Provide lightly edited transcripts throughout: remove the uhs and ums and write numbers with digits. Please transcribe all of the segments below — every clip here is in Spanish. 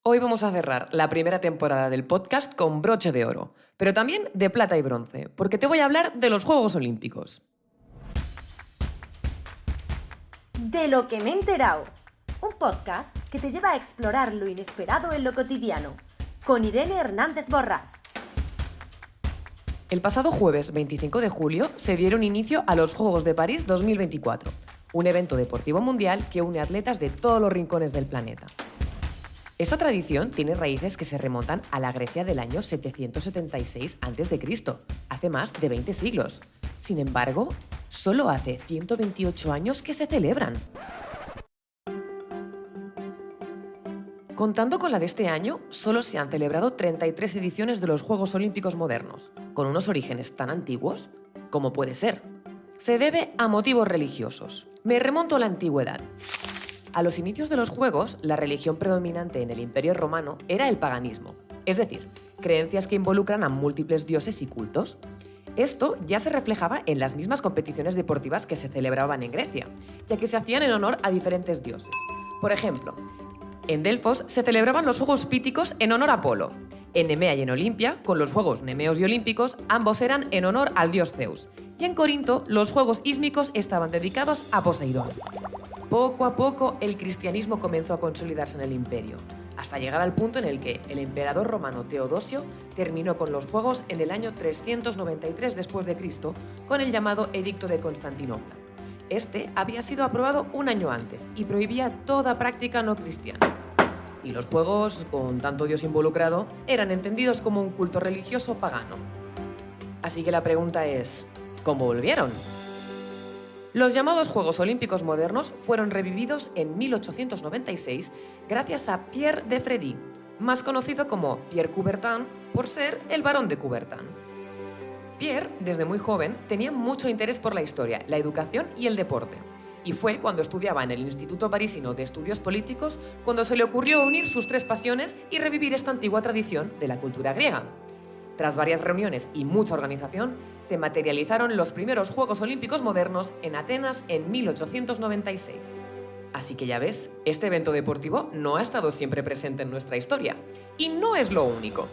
Hoy vamos a cerrar la primera temporada del podcast con broche de oro, pero también de plata y bronce, porque te voy a hablar de los Juegos Olímpicos. De lo que me he enterado, un podcast que te lleva a explorar lo inesperado en lo cotidiano, con Irene Hernández Borrás. El pasado jueves 25 de julio se dieron inicio a los Juegos de París 2024, un evento deportivo mundial que une atletas de todos los rincones del planeta. Esta tradición tiene raíces que se remontan a la Grecia del año 776 a.C., hace más de 20 siglos. Sin embargo, solo hace 128 años que se celebran. Contando con la de este año, solo se han celebrado 33 ediciones de los Juegos Olímpicos modernos, con unos orígenes tan antiguos como puede ser. Se debe a motivos religiosos. Me remonto a la antigüedad. A los inicios de los Juegos, la religión predominante en el Imperio Romano era el paganismo, es decir, creencias que involucran a múltiples dioses y cultos. Esto ya se reflejaba en las mismas competiciones deportivas que se celebraban en Grecia, ya que se hacían en honor a diferentes dioses. Por ejemplo, en Delfos se celebraban los Juegos Píticos en honor a Apolo. En Nemea y en Olimpia, con los Juegos Nemeos y Olímpicos, ambos eran en honor al dios Zeus. Y en Corinto, los Juegos Ísmicos estaban dedicados a Poseidón. Poco a poco, el cristianismo comenzó a consolidarse en el imperio, hasta llegar al punto en el que el emperador romano Teodosio terminó con los Juegos en el año 393 después de Cristo, con el llamado Edicto de Constantinopla. Este había sido aprobado un año antes y prohibía toda práctica no cristiana. Y los Juegos, con tanto dios involucrado, eran entendidos como un culto religioso pagano. Así que la pregunta es, ¿cómo volvieron? Los llamados Juegos Olímpicos modernos fueron revividos en 1896 gracias a Pierre de Frédy, más conocido como Pierre Coubertin por ser el Barón de Coubertin. Pierre, desde muy joven, tenía mucho interés por la historia, la educación y el deporte. Y fue cuando estudiaba en el Instituto Parisino de Estudios Políticos cuando se le ocurrió unir sus tres pasiones y revivir esta antigua tradición de la cultura griega. Tras varias reuniones y mucha organización, se materializaron los primeros Juegos Olímpicos modernos en Atenas en 1896. Así que ya ves, este evento deportivo no ha estado siempre presente en nuestra historia. Y no es lo único.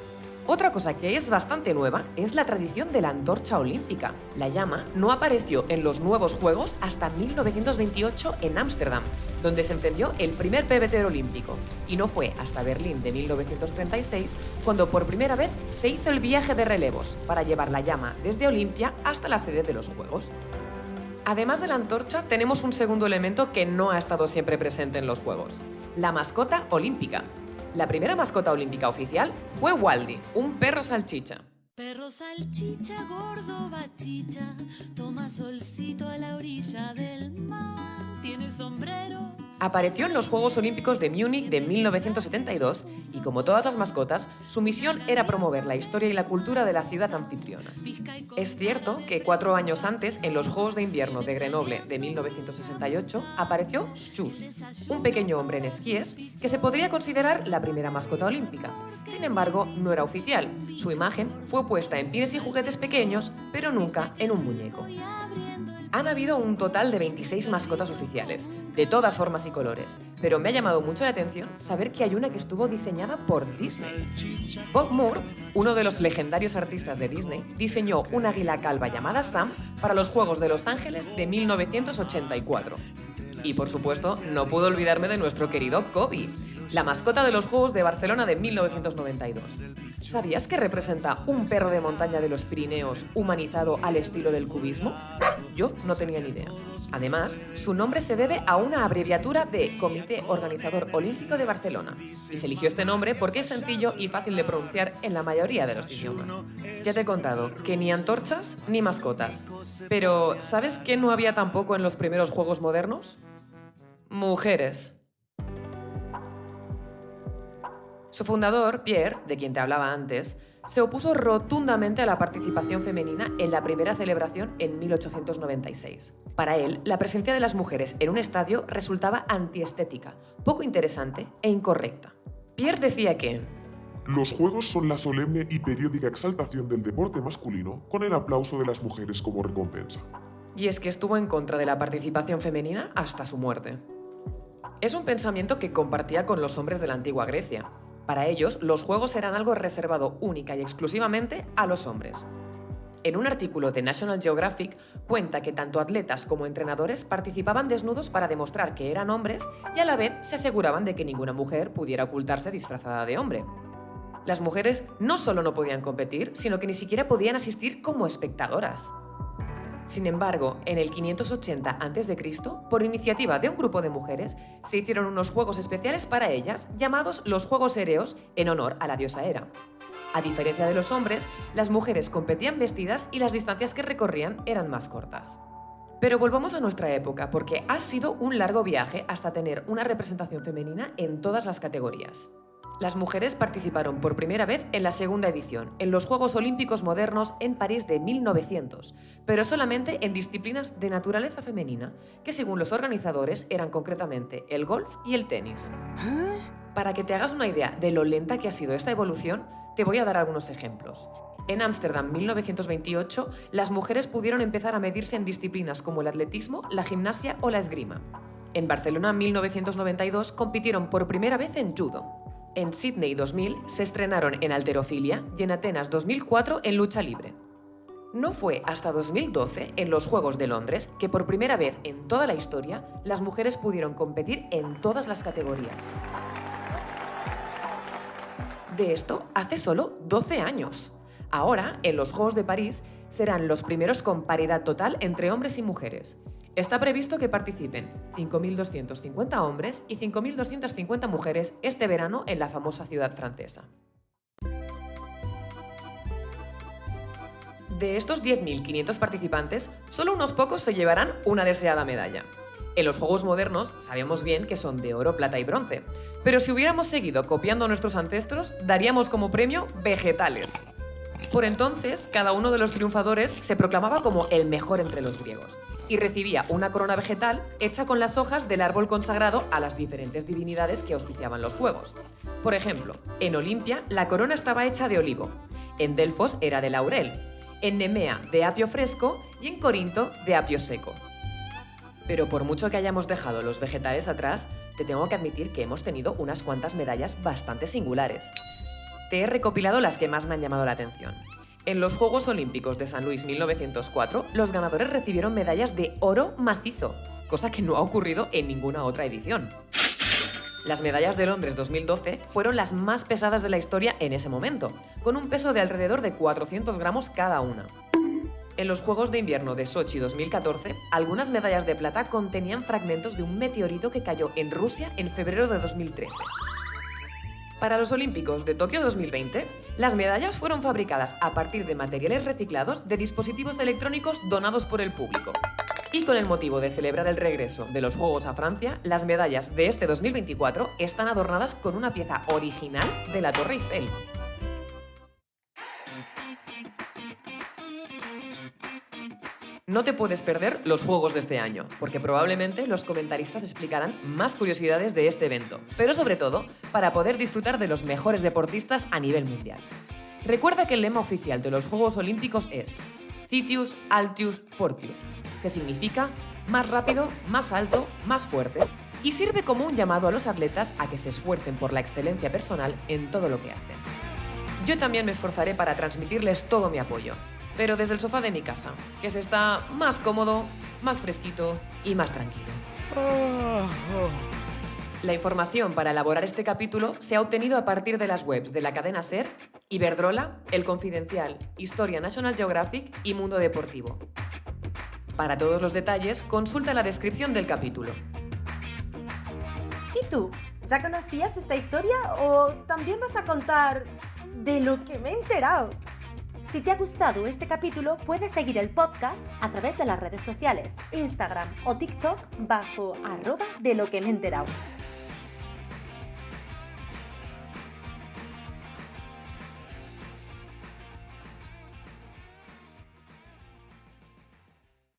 Otra cosa que es bastante nueva es la tradición de la antorcha olímpica. La llama no apareció en los nuevos Juegos hasta 1928 en Ámsterdam, donde se encendió el primer pebetero olímpico. Y no fue hasta Berlín de 1936 cuando por primera vez se hizo el viaje de relevos para llevar la llama desde Olimpia hasta la sede de los Juegos. Además de la antorcha, tenemos un segundo elemento que no ha estado siempre presente en los Juegos: la mascota olímpica. La primera mascota olímpica oficial fue Waldy, un perro salchicha. Perro salchicha, gordo bachicha, toma solcito a la orilla del mar, tiene sombrero. Apareció en los Juegos Olímpicos de Múnich de 1972 y, como todas las mascotas, su misión era promover la historia y la cultura de la ciudad anfitriona. Es cierto que 4 años antes, en los Juegos de Invierno de Grenoble de 1968, apareció Schus, un pequeño hombre en esquíes que se podría considerar la primera mascota olímpica. Sin embargo, no era oficial. Su imagen fue puesta en pines y juguetes pequeños, pero nunca en un muñeco. Han habido un total de 26 mascotas oficiales, de todas formas y colores, pero me ha llamado mucho la atención saber que hay una que estuvo diseñada por Disney. Bob Moore, uno de los legendarios artistas de Disney, diseñó un águila calva llamada Sam para los Juegos de Los Ángeles de 1984. Y por supuesto, no puedo olvidarme de nuestro querido Kobe, la mascota de los Juegos de Barcelona de 1992. ¿Sabías que representa un perro de montaña de los Pirineos humanizado al estilo del cubismo? Yo no tenía ni idea. Además, su nombre se debe a una abreviatura de Comité Organizador Olímpico de Barcelona, y se eligió este nombre porque es sencillo y fácil de pronunciar en la mayoría de los idiomas. Ya te he contado que ni antorchas ni mascotas. Pero, ¿sabes qué no había tampoco en los primeros Juegos modernos? Mujeres. Su fundador, Pierre, de quien te hablaba antes, se opuso rotundamente a la participación femenina en la primera celebración en 1896. Para él, la presencia de las mujeres en un estadio resultaba antiestética, poco interesante e incorrecta. Pierre decía que los Juegos son la solemne y periódica exaltación del deporte masculino con el aplauso de las mujeres como recompensa. Y es que estuvo en contra de la participación femenina hasta su muerte. Es un pensamiento que compartía con los hombres de la antigua Grecia. Para ellos, los juegos eran algo reservado única y exclusivamente a los hombres. En un artículo de National Geographic cuenta que tanto atletas como entrenadores participaban desnudos para demostrar que eran hombres y a la vez se aseguraban de que ninguna mujer pudiera ocultarse disfrazada de hombre. Las mujeres no solo no podían competir, sino que ni siquiera podían asistir como espectadoras. Sin embargo, en el 580 a.C., por iniciativa de un grupo de mujeres, se hicieron unos juegos especiales para ellas llamados los Juegos Ereos en honor a la diosa Hera. A diferencia de los hombres, las mujeres competían vestidas y las distancias que recorrían eran más cortas. Pero volvamos a nuestra época, porque ha sido un largo viaje hasta tener una representación femenina en todas las categorías. Las mujeres participaron por primera vez en la segunda edición, en los Juegos Olímpicos Modernos en París de 1900, pero solamente en disciplinas de naturaleza femenina, que según los organizadores eran concretamente el golf y el tenis. Para que te hagas una idea de lo lenta que ha sido esta evolución, te voy a dar algunos ejemplos. En Ámsterdam 1928, las mujeres pudieron empezar a medirse en disciplinas como el atletismo, la gimnasia o la esgrima. En Barcelona 1992 compitieron por primera vez en judo. En Sydney 2000 se estrenaron en halterofilia y en Atenas 2004 en lucha libre. No fue hasta 2012, en los Juegos de Londres, que por primera vez en toda la historia las mujeres pudieron competir en todas las categorías. De esto hace solo 12 años. Ahora, en los Juegos de París, serán los primeros con paridad total entre hombres y mujeres. Está previsto que participen 5.250 hombres y 5.250 mujeres este verano en la famosa ciudad francesa. De estos 10.500 participantes, solo unos pocos se llevarán una deseada medalla. En los Juegos modernos sabemos bien que son de oro, plata y bronce, pero si hubiéramos seguido copiando a nuestros ancestros, daríamos como premio vegetales. Por entonces, cada uno de los triunfadores se proclamaba como el mejor entre los griegos y recibía una corona vegetal hecha con las hojas del árbol consagrado a las diferentes divinidades que auspiciaban los Juegos. Por ejemplo, en Olimpia la corona estaba hecha de olivo, en Delfos era de laurel, en Nemea de apio fresco y en Corinto de apio seco. Pero por mucho que hayamos dejado los vegetales atrás, te tengo que admitir que hemos tenido unas cuantas medallas bastante singulares. Te he recopilado las que más me han llamado la atención. En los Juegos Olímpicos de San Luis 1904, los ganadores recibieron medallas de oro macizo, cosa que no ha ocurrido en ninguna otra edición. Las medallas de Londres 2012 fueron las más pesadas de la historia en ese momento, con un peso de alrededor de 400 gramos cada una. En los Juegos de Invierno de Sochi 2014, algunas medallas de plata contenían fragmentos de un meteorito que cayó en Rusia en febrero de 2013. Para los Olímpicos de Tokio 2020, las medallas fueron fabricadas a partir de materiales reciclados de dispositivos electrónicos donados por el público. Y con el motivo de celebrar el regreso de los Juegos a Francia, las medallas de este 2024 están adornadas con una pieza original de la Torre Eiffel. No te puedes perder los Juegos de este año, porque probablemente los comentaristas explicarán más curiosidades de este evento, pero sobre todo para poder disfrutar de los mejores deportistas a nivel mundial. Recuerda que el lema oficial de los Juegos Olímpicos es Citius, Altius, Fortius, que significa más rápido, más alto, más fuerte, y sirve como un llamado a los atletas a que se esfuercen por la excelencia personal en todo lo que hacen. Yo también me esforzaré para transmitirles todo mi apoyo, pero desde el sofá de mi casa, que se está más cómodo, más fresquito y más tranquilo. La información para elaborar este capítulo se ha obtenido a partir de las webs de la cadena SER, Iberdrola, El Confidencial, Historia National Geographic y Mundo Deportivo. Para todos los detalles, consulta la descripción del capítulo. ¿Y tú? ¿Ya conocías esta historia o también vas a contar de lo que me he enterado? Si te ha gustado este capítulo, puedes seguir el podcast a través de las redes sociales, Instagram o TikTok bajo @de lo que me he enterado.